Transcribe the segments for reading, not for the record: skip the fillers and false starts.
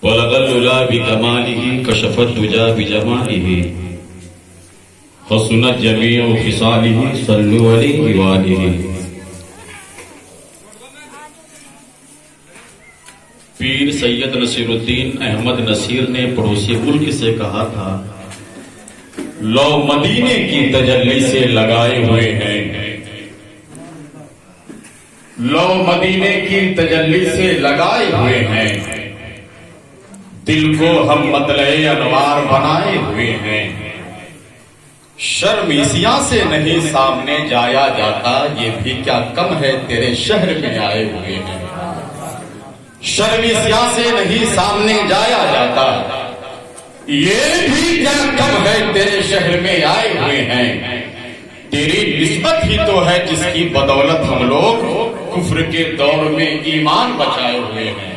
वलगल्लुला बिकमालिही कशफत दुजा बिजमालिही हसनत जमीउ खिसालिही सल्लु अलैहि वालिही। पीर सैयद नसीरुद्दीन अहमद नसीर ने पड़ोसी मुल्क से कहा था, लो मदीने की तजल्ली से लगाए हुए हैं, लो मदीने की तजल्ली से लगाए हुए हैं, दिल को हम मतले अनवार बनाए हुए हैं। शर्मीसिया से नहीं सामने जाया जाता, ये भी क्या कम है तेरे शहर में आए हुए हैं। शर्मीसिया से नहीं सामने जाया जाता, ये भी क्या कम है तेरे शहर में आए हुए हैं। तेरी निस्बत ही तो है जिसकी बदौलत हम लोग कुफ्र के दौर में ईमान बचाए हुए हैं।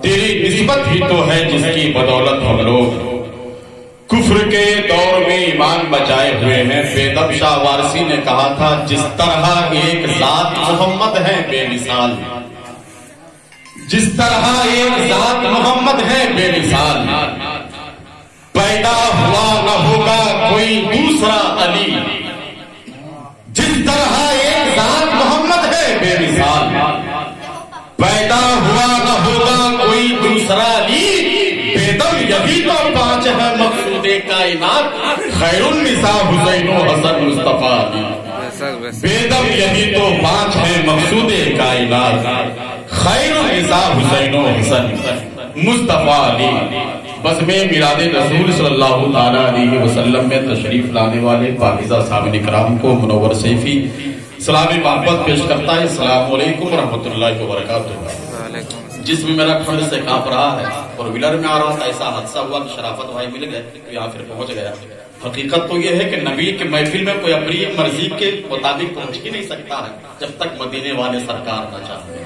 तेरी निस्बत ही तो है जिसकी बदौलत हम लोग कुफ्र के दौर में ईमान बचाए हुए हैं। बेदब शाह वारसी ने कहा था, जिस तरह एक जात मोहम्मद है बेमिसाल, जिस तरह एक जात मोहम्मद है बेमिसाल, पैदा हुआ न होगा कोई दूसरा अली। जिस तरह एक जात मोहम्मद है बेमिसाल, पैदा हुआ न होगा कोई दूसरा अली। बेदम यही तो पांच है मकसूदे कायनात, खैरुन्निसा हुसैन हसन मुस्तफा अली। बेदम यही तो पांच है मकसूदे कायनात, खैरुन्निसा हुसैन हसन मुस्तफा अली। बस में मिलादे रसूल सल्लल्लाहु अलैहि वसल्लम में तशरीफ लाने वाले पाकिज़ा सामने कराम को मुनव्वर सैफी सलामी मोहब्बत पेश करता है। अस्सलाम वालेकुम रहमतुल्लाहि व बरकातुहू। जिसमें मेरा खंड से कांप रहा है और व्हीलर में आ रहा था, ऐसा हादसा हुआ कि शराफत भाई मिल गए तो यहाँ फिर पहुंच गया। हकीकत तो यह है कि नबी के महफिल में कोई अपनी मर्जी के मुताबिक पहुंच ही नहीं सकता है जब तक मदीने वाले सरकार न चाहे।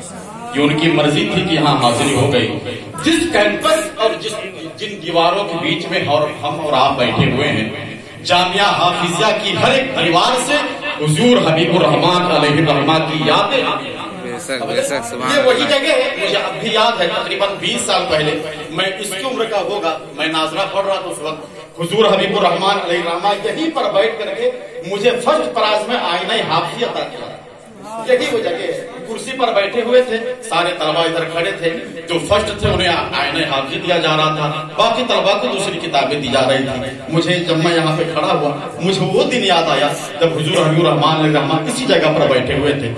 ये उनकी मर्जी थी कि यहाँ हाजिरी हो गई। जिस कैंपस और जिन दीवारों के बीच में और हम और आप बैठे हुए हैं, जामिया हाफिजिया की हर एक परिवार से हुजूर हबीबुर रहमान अलैहि रहमा की यादें। ये वही जगह है, मुझे अब भी याद है, तकरीबन 20 साल पहले मैं इसकी उम्र का होगा, मैं नाजरा पढ़ रहा था उस वक्त। हुजूर हबीबुर रहमान अलैहि रहमा यहीं पर बैठ करके मुझे फर्स्ट प्राइज में आईना हाफिज अता किया। यही वो जगह है, कुर्सी पर बैठे हुए थे, सारे तलबा इधर खड़े थे। जो फर्स्ट थे उन्हें आईने हाफिज दिया जा रहा था, बाकी तलबा को दूसरी किताबें दी जा रही थी। मुझे जब मैं यहाँ पे खड़ा हुआ, मुझे वो दिन याद आया जब हुजूर हबीबुर रहमान अलैहि रहमा इसी जगह पर बैठे हुए थे।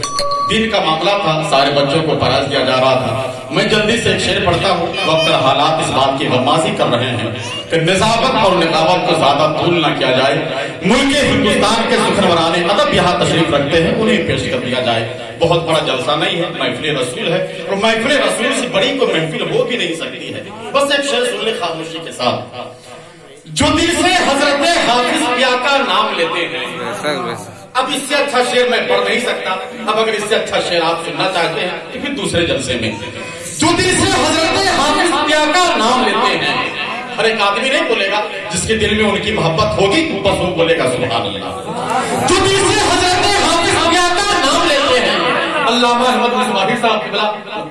दिन का मामला था, सारे बच्चों को प्राइज दिया जा रहा था। मैं जल्दी से एक शेर पढ़ता हूँ, वक्त हालात इस बात की गम्माजी कर रहे हैं कि निजामत और निकावत को ज्यादा तूल न किया जाए। मुल्क हिंदुस्तान के सुखरवराने अदब यहाँ तशरीफ रखते हैं, उन्हें पेश कर दिया जाए। बहुत बड़ा जलसा नहीं है, महफिल रसूल है और महफिल रसूल से बड़ी कोई महफिल हो भी नहीं सकती है। बस एक शेर सुन ले खामोशी के साथ। जो दिल से हजरत हाफिज पिया का नाम लेते हैं, अब इससे अच्छा शेर मैं पढ़ नहीं सकता। अब अगर इससे अच्छा शेर आप सुनना चाहते हैं तो फिर दूसरे जलसे में। जो दिल से हजरत हाफिज पिया का नाम लेते हैं, हर एक आदमी नहीं बोलेगा, जिसके दिल में उनकी मोहब्बत होगी बस वो बोलेगा सुभान अल्लाह। जो दिल से हजरत हाफिज पिया का नाम लेते हैं, अल्लामा अहमद मिसबाही साहब किबला,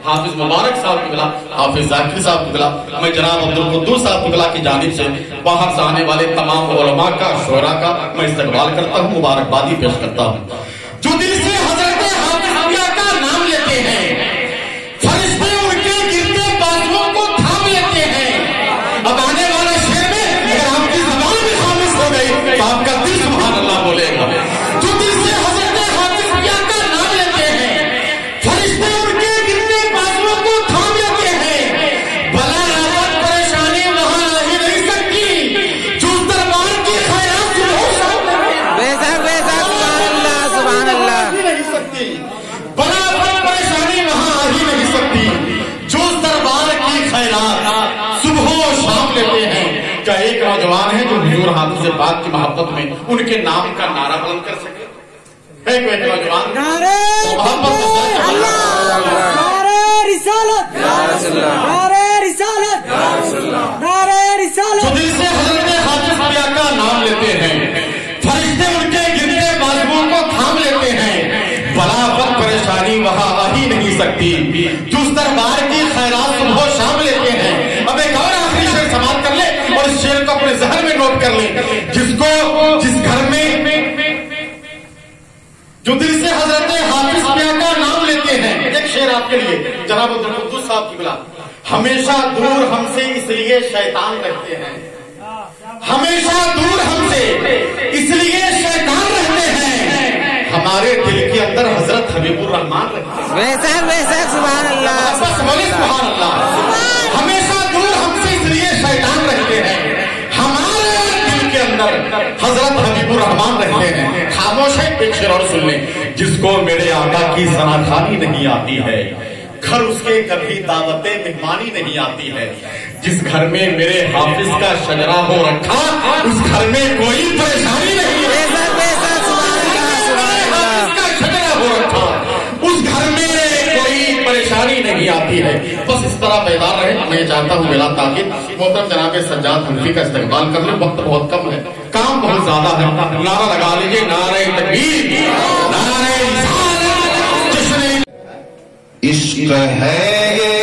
हाफिज मुबारक साहब किबला, हाफिज जाकिर साहब किबला, मैं जनाब अब्दुल कुद्दूस साहब किबला की जानिब से बाहर से आने वाले तमाम उलमा का, शोरा का मैं इस्तकबाल करता हूँ, मुबारकबादी पेश करता हूँ। जो दिल से हजरत हाफिज पिया का नाम लेते हैं, फरिश्ते उनके गिरते बाजुओं को थाम लेते हैं। अब आने वाले शेर में अगर आपकी ज़बान भी खामिश हो गई तो आपका दिल सुभान अल्लाह बोलेगा। जो दिल से हजरत हाफिज पिया का नाम लेते हैं, फरिश्ते उनके गिरते बाजुओं को थाम लेते हैं। बला आफत परेशानी वहां आ ही नहीं सकती, जो दरबार की खैरात सुभान अल्लाह नहीं सकती। बला आफत परेशानी वहां आ ही नहीं सकती, जो दरबार की खैरात सुबह शाम लेते हैं। क्या एक नौजवान है जो हुजूर हाफिज पाक की मोहब्बत में उनके नाम का नारा बुलंद कर सके? है कोई नौजवान? जो दिल से हजरत हाफिज पिया का नाम लेते हैं, फरिश्ते उनके गिरते बाजुओं को थाम लेते हैं। बलावत परेशानी वहां आ ही नहीं सकती, जो दरबार की खैरात सुबह शाम लेते हैं। नोट कर लें, जिसको जिस घर में जो दिल से हजरत हाफिज मियां का नाम लेते हैं, एक शेर आपके लिए जनाब अब्दुल साहब की बिला, हमेशा दूर हमसे इसलिए शैतान रहते हैं, हमेशा दूर हमसे इसलिए शैतान रहते हैं, हमारे दिल के अंदर हजरत हबीबुर रहमान रहते हैं। वैसा सुभान अल्लाह, बस बोले सुभान अल्लाह। हमेशा दूर हमसे इसलिए शैतान रहते हैं, हमारे दिल के अंदर हजरत हबीबुर रहमान रहते हैं। खामोश है, एक शेर और सुन लें, जिसको मेरे आका की सनाखानी नहीं आती है, घर उसके कभी दावते मेहमानी नहीं आती है, जिस घर में मेरे हाफिज का शजरा हो रखा उस घर में कोई परेशानी नहीं है। हाफिज का शजरा हो रखा उस घर में कोई परेशानी नहीं आती है। बस इस तरह बेदार रहे। मैं चाहता हूँ बिला ताकिद मोहतरम जनाब सज्जाद हनफी का इस्तेमाल कर ले, वक्त बहुत कम है, काम बहुत ज्यादा है। नारा लगा लीजिए, नारे तकबीर, नारे इश्क है ये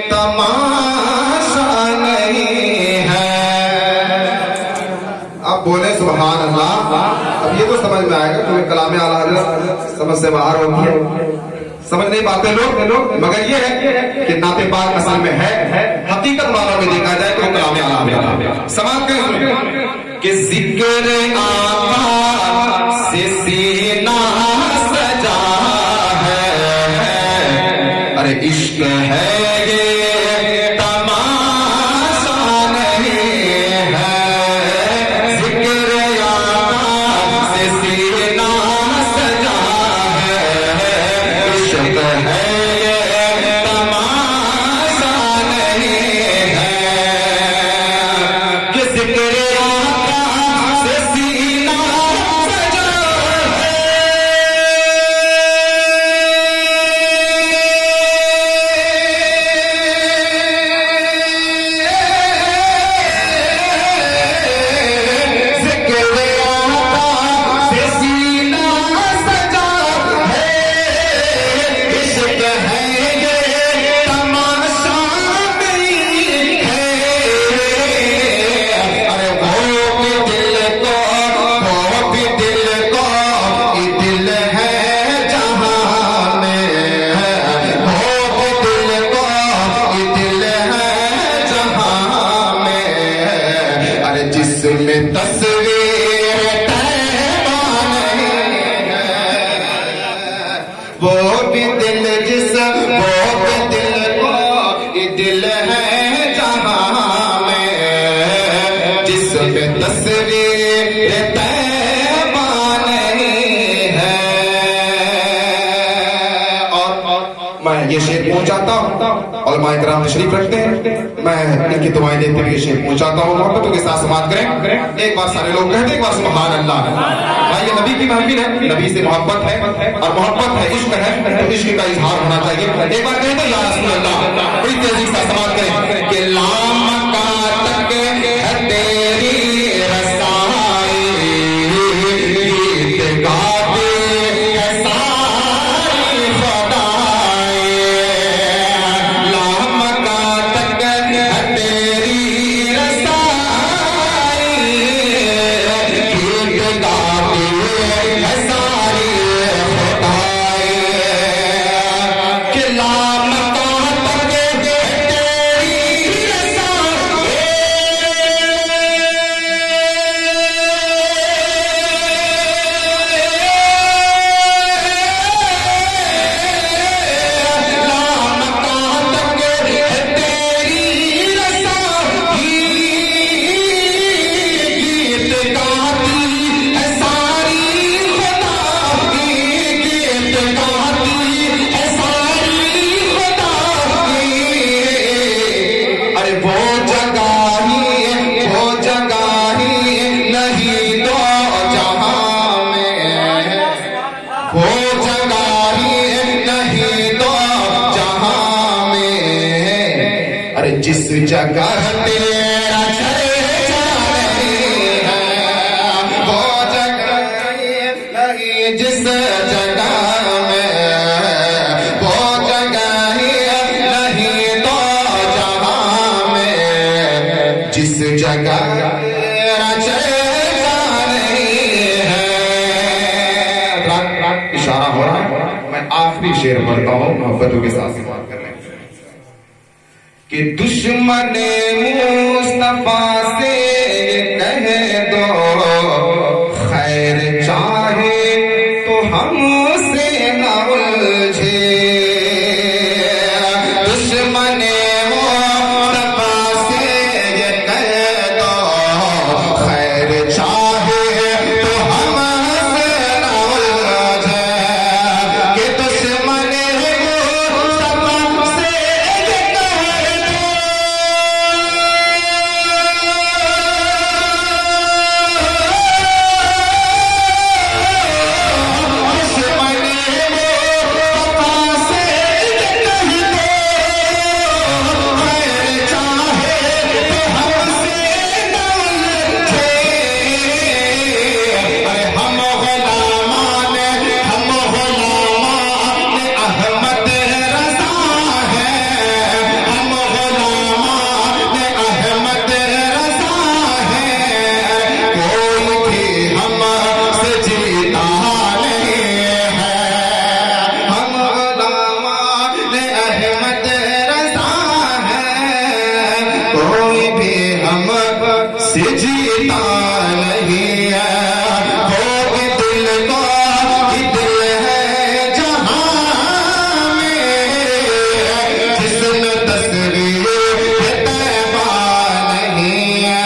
तमाशा नहीं है। अब बोले सुभान अल्लाह। अब ये तो समझ में आएगा, तुम्हें कलाम आला हज़रत समझ से बाहर होती है, समझ नहीं पाते लोग, मगर ये है कि नाते पाक असल में है, हकीकत मानों में देखा जाए तो कलाम आला में समाप्त करें कि जिक्र आका से सीना सजा है, अरे इश्क है ये तमाशा नहीं है, जिक्र आका से सीना सजा है, इश्क है ये तमाशा नहीं है, कि जिक्र आका से सीना सजा है। जिसमें तस्वीर तैबा नहीं है, वो भी दिल वो भी दिल को दिल है जहां में, जिसमें तस्वीर तैबा नहीं है। और मैं ये शेर पहुंचाता हूँ, उलमा इकराम तशरीफ रखते हैं, मैं इनकी दुआएं देते हुए शेर पहुंचाता हूँ, मोहब्बतों के साथ समाप्त करें। एक बार सारे लोग कहते हैं, एक बार सुभान अल्लाह। भाई ये नबी की महफिल है, नबी से मोहब्बत है, और मोहब्बत है, इश्क है, तो इश्क का इजहार होना चाहिए। एक बार कहते हैं या रसूल अल्लाह, बड़ी तेजी से समाप्त करें कि लाम का तक है तेरी रसाई, गीत गाते हैं सारी खुदाई, लाम का तक है तेरी रसाई, गीत गाते हैं सारी खुदाई, कि लाम का तक है तेरी रसाई। जिस जगह तेरा चर्चा नहीं है, वो जगह नहीं, जिस जगह में वो जगह नहीं, तो जहां में जिस जगह तेरा आखिरी शेर पढ़ता हूं, मोहब्बतों के साथ बात कर लें कि दुश्मन मुस्तफा से कह दो खैर चाहे तो हमसे न उलझे। दुश्मन मुस्तफा से कह दो खैर चाहे तो हमसे न उलझे। कि दुश्मन मुस्तफा से से जीता नहीं है। वो दिल को दिल है जहां में जिसमें तस्वीर तैबा नहीं है।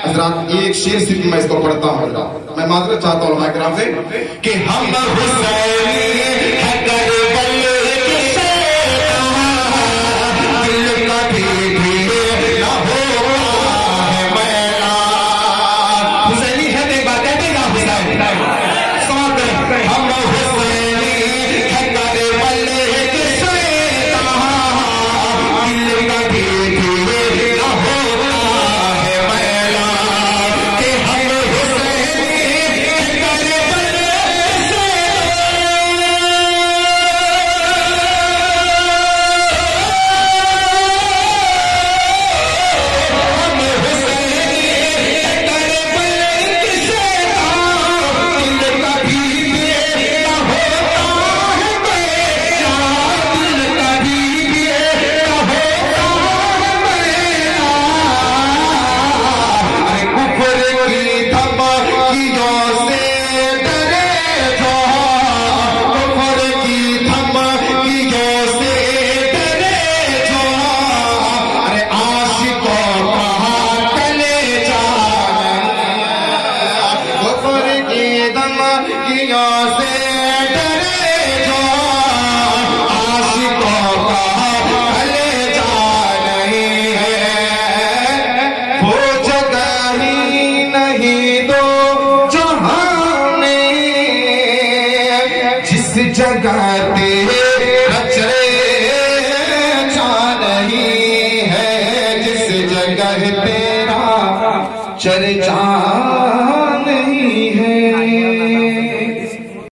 हज़रात एक शेर सिर्फ मैं इसको पढ़ता हूँ, मैं मात्र चाहता हूँ माइकराम से कि हम हुसैनी है करबल के शैतान दिल का भी न हो जगह